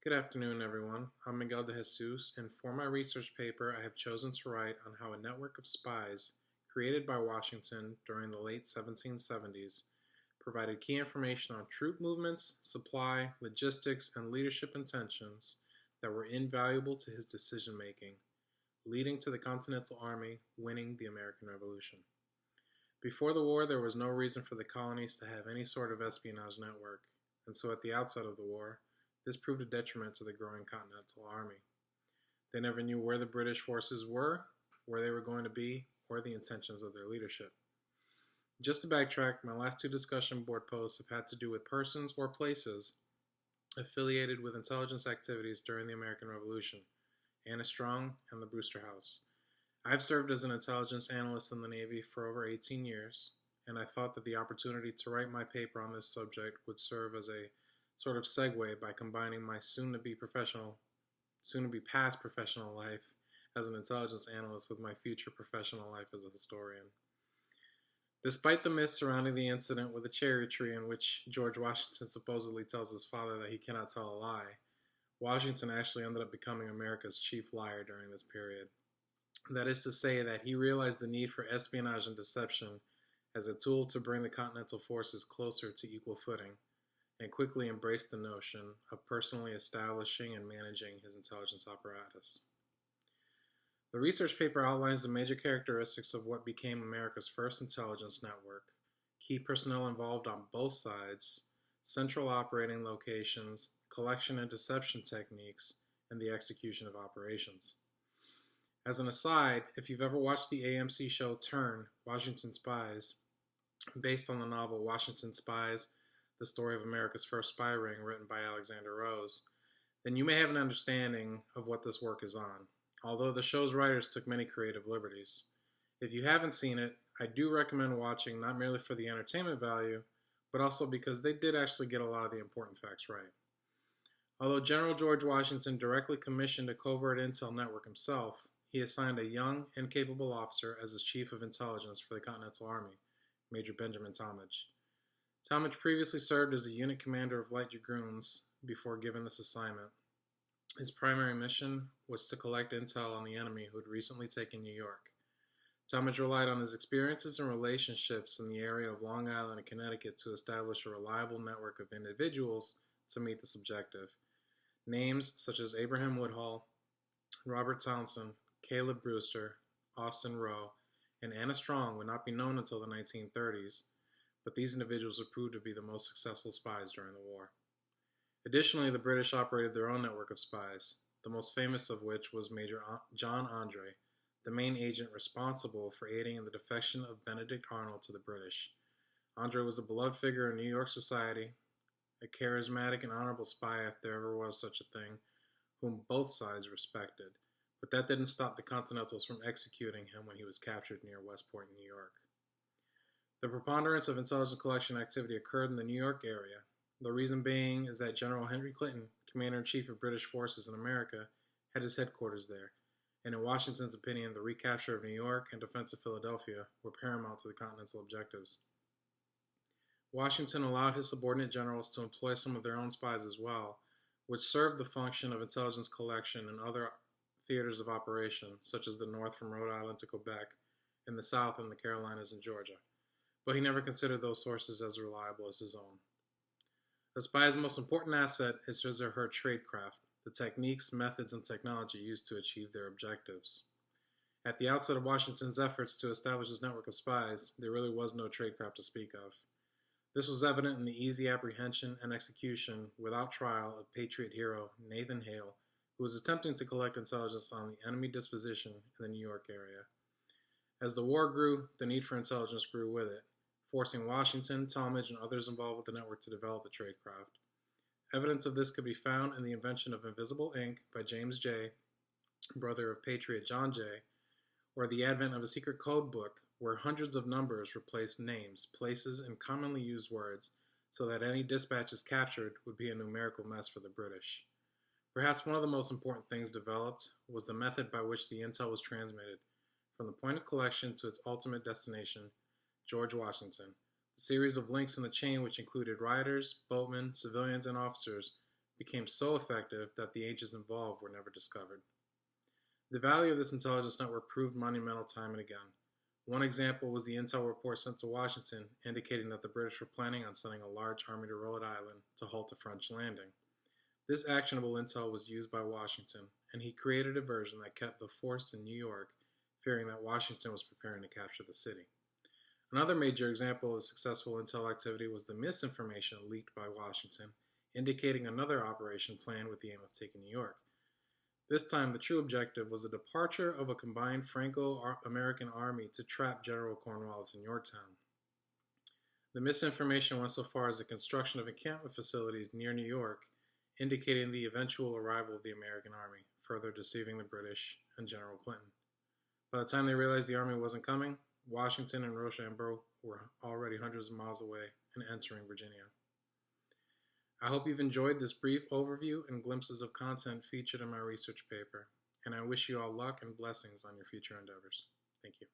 Good afternoon, everyone. I'm Miguel DeJesus, and for my research paper, I have chosen to write on how a network of spies created by Washington during the late 1770s provided key information on troop movements, supply, logistics, and leadership intentions that were invaluable to his decision making, leading to the Continental Army winning the American Revolution. Before the war, there was no reason for the colonies to have any sort of espionage network, and so at the outset of the war, this proved a detriment to the growing Continental Army. They never knew where the British forces were, where they were going to be, or the intentions of their leadership. Just to backtrack, my last two discussion board posts have had to do with persons or places affiliated with intelligence activities during the American Revolution, Anna Strong and the Brewster House. I've served as an intelligence analyst in the Navy for over 18 years, and I thought that the opportunity to write my paper on this subject would serve as a sort of segue by combining my soon-to-be past professional life as an intelligence analyst with my future professional life as a historian. Despite the myths surrounding the incident with the cherry tree in which George Washington supposedly tells his father that he cannot tell a lie, Washington actually ended up becoming America's chief liar during this period. That is to say that he realized the need for espionage and deception as a tool to bring the Continental forces closer to equal footing, and quickly embraced the notion of personally establishing and managing his intelligence apparatus. The research paper outlines the major characteristics of what became America's first intelligence network, key personnel involved on both sides, central operating locations, collection and deception techniques, and the execution of operations. As an aside, if you've ever watched the AMC show Turn, Washington Spies, based on the novel Washington Spies, the story of America's first spy ring written by Alexander Rose, then you may have an understanding of what this work is on, although the show's writers took many creative liberties. If you haven't seen it, I do recommend watching, not merely for the entertainment value, but also because they did actually get a lot of the important facts right. Although General George Washington directly commissioned a covert intel network himself, he assigned a young and capable officer as his chief of intelligence for the Continental Army, Major Benjamin Talmadge. Talmadge previously served as a unit commander of light dragoons before given this assignment. His primary mission was to collect intel on the enemy who had recently taken New York. Talmadge relied on his experiences and relationships in the area of Long Island and Connecticut to establish a reliable network of individuals to meet this objective. Names such as Abraham Woodhull, Robert Townsend, Caleb Brewster, Austin Rowe, and Anna Strong would not be known until the 1930s, but these individuals would prove to be the most successful spies during the war. Additionally, the British operated their own network of spies, the most famous of which was Major John Andre, the main agent responsible for aiding in the defection of Benedict Arnold to the British. Andre was a beloved figure in New York society, a charismatic and honorable spy if there ever was such a thing, whom both sides respected. But that didn't stop the Continentals from executing him when he was captured near West Point, New York. The preponderance of intelligence collection activity occurred in the New York area. The reason being is that General Henry Clinton, Commander-in-Chief of British forces in America, had his headquarters there, and in Washington's opinion, the recapture of New York and defense of Philadelphia were paramount to the Continental objectives. Washington allowed his subordinate generals to employ some of their own spies as well, which served the function of intelligence collection in other theaters of operation, such as the North from Rhode Island to Quebec, and the South in the Carolinas and Georgia. But he never considered those sources as reliable as his own. A spy's most important asset is his or her tradecraft, the techniques, methods, and technology used to achieve their objectives. At the outset of Washington's efforts to establish his network of spies, there really was no tradecraft to speak of. This was evident in the easy apprehension and execution without trial of Patriot hero Nathan Hale, who was attempting to collect intelligence on the enemy disposition in the New York area. As the war grew, the need for intelligence grew with it, forcing Washington, Talmadge, and others involved with the network to develop a tradecraft. Evidence of this could be found in the invention of invisible ink by James J., brother of Patriot John J., or the advent of a secret code book where hundreds of numbers replaced names, places, and commonly used words so that any dispatches captured would be a numerical mess for the British. Perhaps one of the most important things developed was the method by which the intel was transmitted from the point of collection to its ultimate destination, George Washington. The series of links in the chain, which included riders, boatmen, civilians, and officers, became so effective that the agents involved were never discovered. The value of this intelligence network proved monumental time and again. One example was the intel report sent to Washington indicating that the British were planning on sending a large army to Rhode Island to halt a French landing. This actionable intel was used by Washington, and he created a version that kept the force in New York, fearing that Washington was preparing to capture the city. Another major example of successful intel activity was the misinformation leaked by Washington, indicating another operation planned with the aim of taking New York. This time, the true objective was the departure of a combined Franco-American army to trap General Cornwallis in Yorktown. The misinformation went so far as the construction of encampment facilities near New York, indicating the eventual arrival of the American army, further deceiving the British and General Clinton. By the time they realized the army wasn't coming, Washington and Rochambeau were already hundreds of miles away and entering Virginia. I hope you've enjoyed this brief overview and glimpses of content featured in my research paper, and I wish you all luck and blessings on your future endeavors. Thank you.